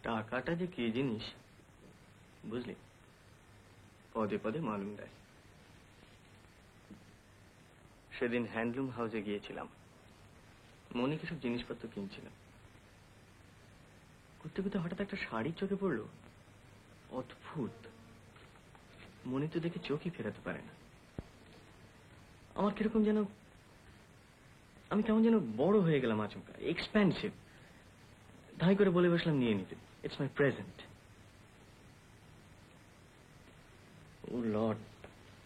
টাকাটা যে কি জিনিস বুঝলি, পদে পদে মালুম দেয়। সেদিন হ্যান্ডলুম হাউসে গিয়েছিলাম, মনে কিছু জিনিসপত্র কিনছিলাম। করতে করতে হঠাৎ একটা শাড়ি চোখে পড়লো, অদ্ভুত। মনে তো দেখে চোখই ফেরাতে পারে না। আমার কিরকম যেন, আমি কেমন যেন বড় হয়ে গেলাম আচমকা, এক্সপেন্সিভ। ধাই করে বলে বসলাম নিয়ে নিতে। It's my present. Oh Lord,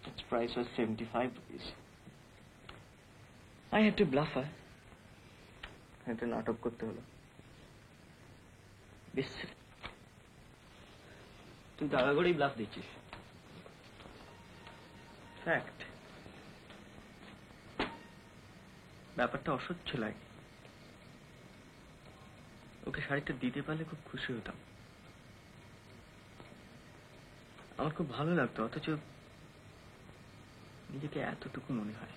its price was 75 rupees. I had to bluff her. একটা নাটক করতে হলো। বিশ্রী, তুই দাগা করেই ব্লাফ দিচ্ছিস। ফ্যাক্ট, ব্যাপারটা অসহ্য লাগে। ওকে শাড়িটা দিতে পারলে খুব খুশি হতাম। আমার খুব ভালো লাগতো, অথচ নিজেকে এতটুকু মনে হয়।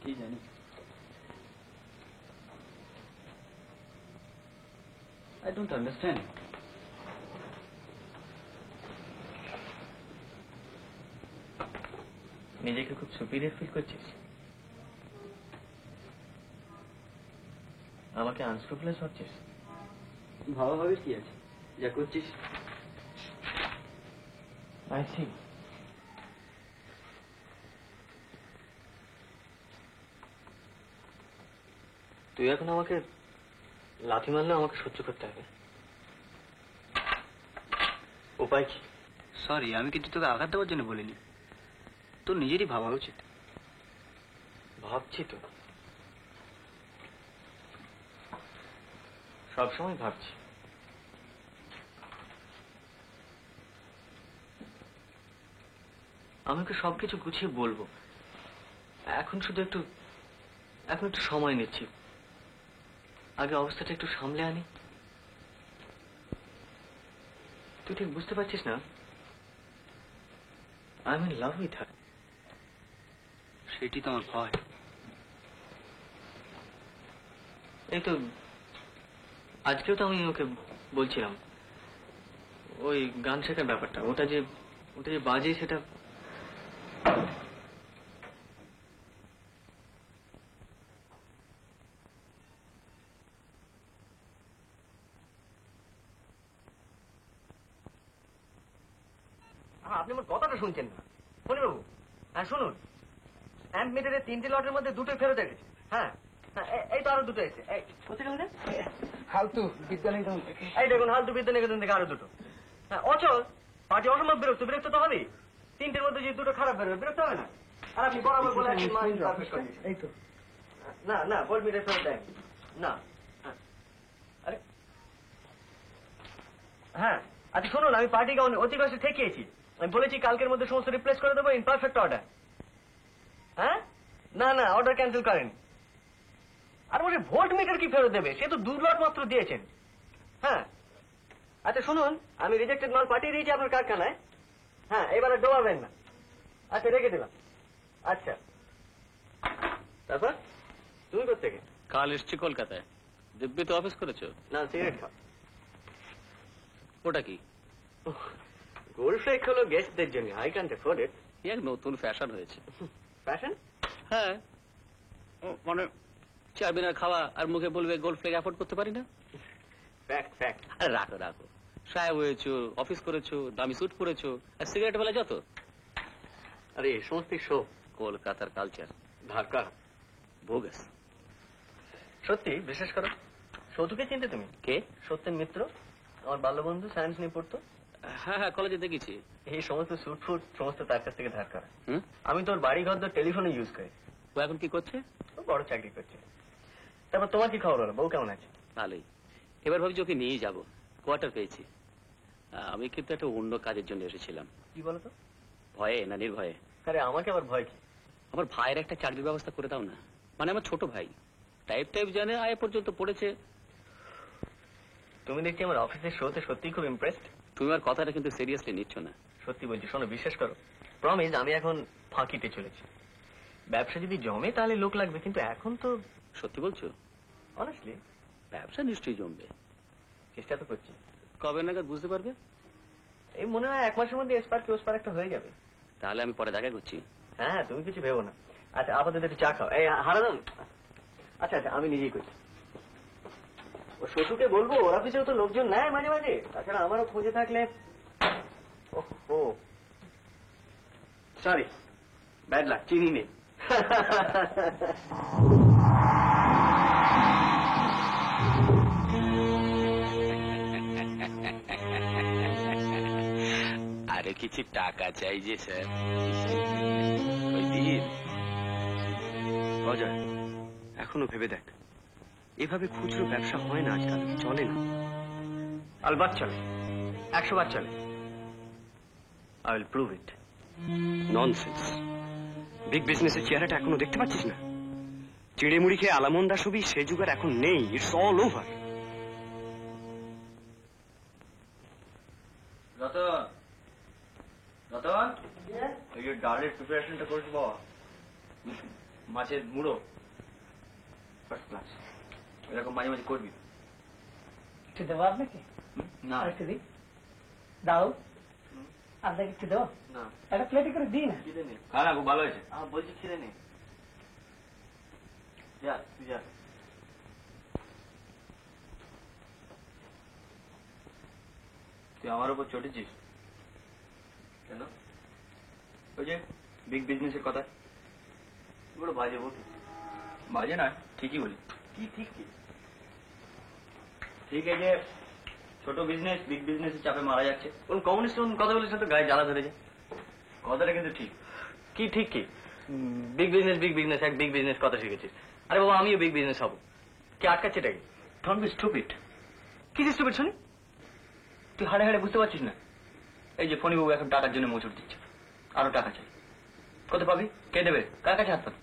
কি জানি, I don't understand. নিজেকে খুব সুপিরিয়র ফিল করছিস? আমাকে আনস্ক্রুপুলাস ভাবছিস? ভাবাভাবি কি আছে, যা করছিস। I see. তুই এখন আমাকে লাথি মারলে আমাকে সহ্য করতে হবে, উপায় কি? সরি, আমি কিন্তু তোকে আঘাত দেওয়ার জন্য বলিনি, তোর নিজেরই ভাবা উচিত। ভাবছি তো, সবসময় ভাবছি। আমি ওকে সবকিছু গুছিয়ে বলবো। এখন শুধু একটু সময় নিচ্ছি। আগে অবস্থাটা একটু সামলে আনি। তুই ঠিক বুঝতে পারছিস না, I am in love with her. সেটি তো আমার ভয়। এই তো আজকেও তো আমি ওকে বলছিলাম ওই গান শেখার ব্যাপারটা। ওটা যে বাজে সেটা আপনি আমার কথাটা শুনছেন না মণিবাবু। হ্যাঁ শুনুন, অ্যাম্প মিটারের 3টে লটের মধ্যে 2টোই ফেরত এসেছে। হ্যাঁ এই তো আরো 2টো এসেছে। ফালতু বিদ্যানিকেতন। এই দেখুন, হালতু বিদ্যানিকেতন থেকে আরো 2টো। হ্যাঁ অচল, পার্টি অসম্ভব বিরক্ত তো হবেই। 3টের মধ্যে যদি 2টো খারাপ বেরোবে, বিরক্ত হবে না? আর আপনি বরাবর বলে এই তো না ভোল্ট মিটার ফেরত দেন না। আরে হ্যাঁ আচ্ছা শুনুন, আমি পার্টিকে অতি কষ্টে ঠেকিয়েছি। আমি বলেছি কালকের মধ্যে সমস্ত রিপ্লেস করে দেবো ইন পারফেক্ট অর্ডার। হ্যাঁ না অর্ডার ক্যান্সেল করেন। আর বলে ভোল্ট মিটার কি ফেরত দেবে? সে তো 2 লট মাত্র দিয়েছেন। হ্যাঁ আচ্ছা শুনুন, আমি রিজেক্টেড মাল পাঠিয়ে দিয়েছি আপনার কারখানায়। হ্যাঁ এবারে ডোবাবেন না। আচ্ছা রেখে দিলাম। আচ্ছা তারপর তুমি কোথেকে? কাল এসছি কলকাতায়। দিব্যি তো অফিস করেছো? না সিগারেট খাও। ওটা কি? গোল্ড ফ্লেক হলো গেস্টদের জন্য। I can't afford it. এক নতুন ফ্যাশন হয়েছে। ফ্যাশন? হ্যাঁ, মানে চারবিনার খাওয়া আর মুখে বলবে গোল্ড ফ্লেক অ্যাফোর্ড করতে পারি না। ফ্যাক্ট। আরে রাখো, সাহেব হয়েছো, অফিস করেছো, দামি স্যুট পরেছো, আর সিগারেট বেলা যত। আরে এই সমস্ত শো কলকাতার কালচার ঢাকা বোগাস। সত্যি বিশ্বাস করো, সৌতুকে চিনতে তুমি? কে? সত্যেন মিত্র, আমার বাল্যবন্ধু, সায়েন্স নিয়ে পড়তো। হ্যাঁ কলেজে দেখেছি। এই সমস্ত স্যুট ফুট সমস্ত তার কাছ থেকে ধার করা। আমি তোর বাড়ি ঘর তো টেলিফোনে ইউজ করি। ও এখন কি করছে? ও বড় চাকরি করছে। তারপর তোমার কি খবর হলো? বউ কেমন আছে? ভালোই। এবার ভাবছি ওকে নিয়ে যাবো, কোয়ার্টার পেয়েছি। আমি কিন্তু একটা অন্য কাজের জন্য এসেছিলাম। কি বলতো? ভয়ে না নির্ভয়ে। আরে আমাকে আবার ভয় কি? আমার ভাইয়ের একটা চাকরির ব্যবস্থা করে দাও না। মানে আমার ছোট ভাই টাইপ জানে, আয় পর্যন্ত পড়েছে। তুমি দেখছি আমার অফিসের শোতে সত্যি খুব ইমপ্রেসড। তুমি আমার কথাটা কিন্তু সিরিয়াসলি নিচ্ছ না। সত্যি বলছি, শোনো বিশ্বাস করো, প্রমিস আমি এখন ফাঁকিতে চলেছি। ব্যবসা যদি জমে তাহলে লোক লাগবে, কিন্তু এখন তো। সত্যি বলছো? অনেস্টলি ব্যবসা নিশ্চয়ই জমবে। চেষ্টা তো করছি। কবে নাগাদ বুঝতে পারবে? এই মনে হয় 1 মাসের মধ্যে এসপার কি ওসপার একটা হয়ে যাবে। তাহলে আমি পরে দেখা করছি। হ্যাঁ, তুমি কিছু ভেবো না। আচ্ছা, আপাতত একটু চা খাও। এই হারাদান, আচ্ছা আচ্ছা, আমি নিজেই করছি। ও শ্বশুরকে বলবো, ওর অফিসেও তো লোকজন নেয় মাঝে মাঝে, তাছাড়া আমারও খোঁজে থাকলে। ও সরি, ব্যাড লাক, চিনি নেই। আরে কিছু টাকা চাই যে স্যার। ওই দিন অজয়, এখনো ভেবে দেখ, এভাবে খুচরো ব্যবসা হয় না আজকাল, চলে না। আলবাত চলে, 100 বার চলে। I will prove it. Nonsense. Big বিজনেসের চেহারাটা এখনো দেখতে পাচ্ছিস না? চিড়ে মুড়ি খেয়ে আলামন্দা ছবি সে যুগ আর এখন নেই। It's all over. Ratan, Ratan, ওই যে ডালের প্রিপারেশনটা করিস বাবা। মাছের মুড়ো ফার্স্ট ক্লাস, এরকম মাঝে মাঝে করবি। একটু দেবো আপনাকে? না আর একটু দিই, দাও। আপনাকে একটু দেবো? না, একটা প্লেটে করে দিই না? খিদে নেই। খা না, খুব ভালো হয়েছে। বলছি খিদে নেই। যা তুই যা। তুই আমার উপর চটেছিস কেন? ওই যে বিগ বিজনেসের কথা, বড় বাজে বল। বাজে না, ঠিকই বলি। কি ঠিক কি? ঠিক এই যে ছোট বিজনেস বিগ বিজনেসের চাপে মারা যাচ্ছে। কোন কমিউনিস্ট কথা বলিস তো গায়ে জ্বালা ধরে যায়। কথাটা কিন্তু ঠিক। কি ঠিক কি? বিগ বিজনেস এক বিগ বিজনেস কথা শিখেছিস। আরে বাবা, আমিও বিগ বিজনেস হবো। কি আটকাচ্ছে এটাকে? Don't be stupid. কি স্টুপিড শুনি? তুই হাড়ে হাড়ে বুঝতে পারছিস না? এই যে ফণিবাবু এখন টাকার জন্য মোচড় দিচ্ছে, আরো টাকা চাই। কত পাবি? কে দেবে? কার কাছে হাত পাবি?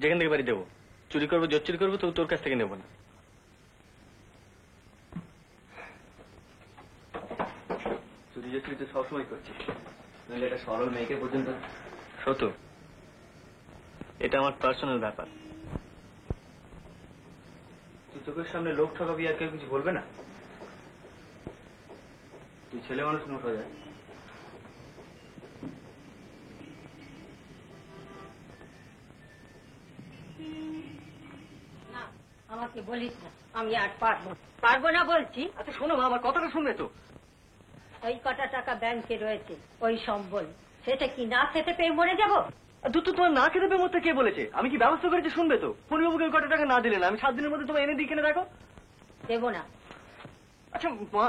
যেখান থেকে বাড়ি দেবো। চুরি করবো, জোচ্চুরি করবো, তো তোর কাছ থেকে নেবো না। চুরি জোচ্চুরি তো সবসময় করছিস, নইলে এটা সরল মেয়েকে পর্যন্ত। সত্য, এটা আমার পার্সোনাল ব্যাপার। তুই চোখের সামনে লোক ঠকাবি আর কেউ কিছু বলবে না? তুই ছেলে মানুষ নোট হয়ে যায়। না, আমাকে বলিস না, আমি আর পারবো না বলছি। আচ্ছা শোনো মা, আমার কথাটা শুনবে তো? ওই কটা টাকা ব্যাংকে রয়েছে, ওই সম্বল, সেটা কি না খেতে পেয়ে মরে যাবো? তো তোমার না খেতে পেয়ে মরতে কে বলেছে? আমি কি ব্যবস্থা করেছি শুনবে তো? ফণিবাবুকে কত টাকা না দিলে না, আমি 7 দিনের মধ্যে তোমার এনে দিই, কিনে দেখো। দেবো না। আচ্ছা মা,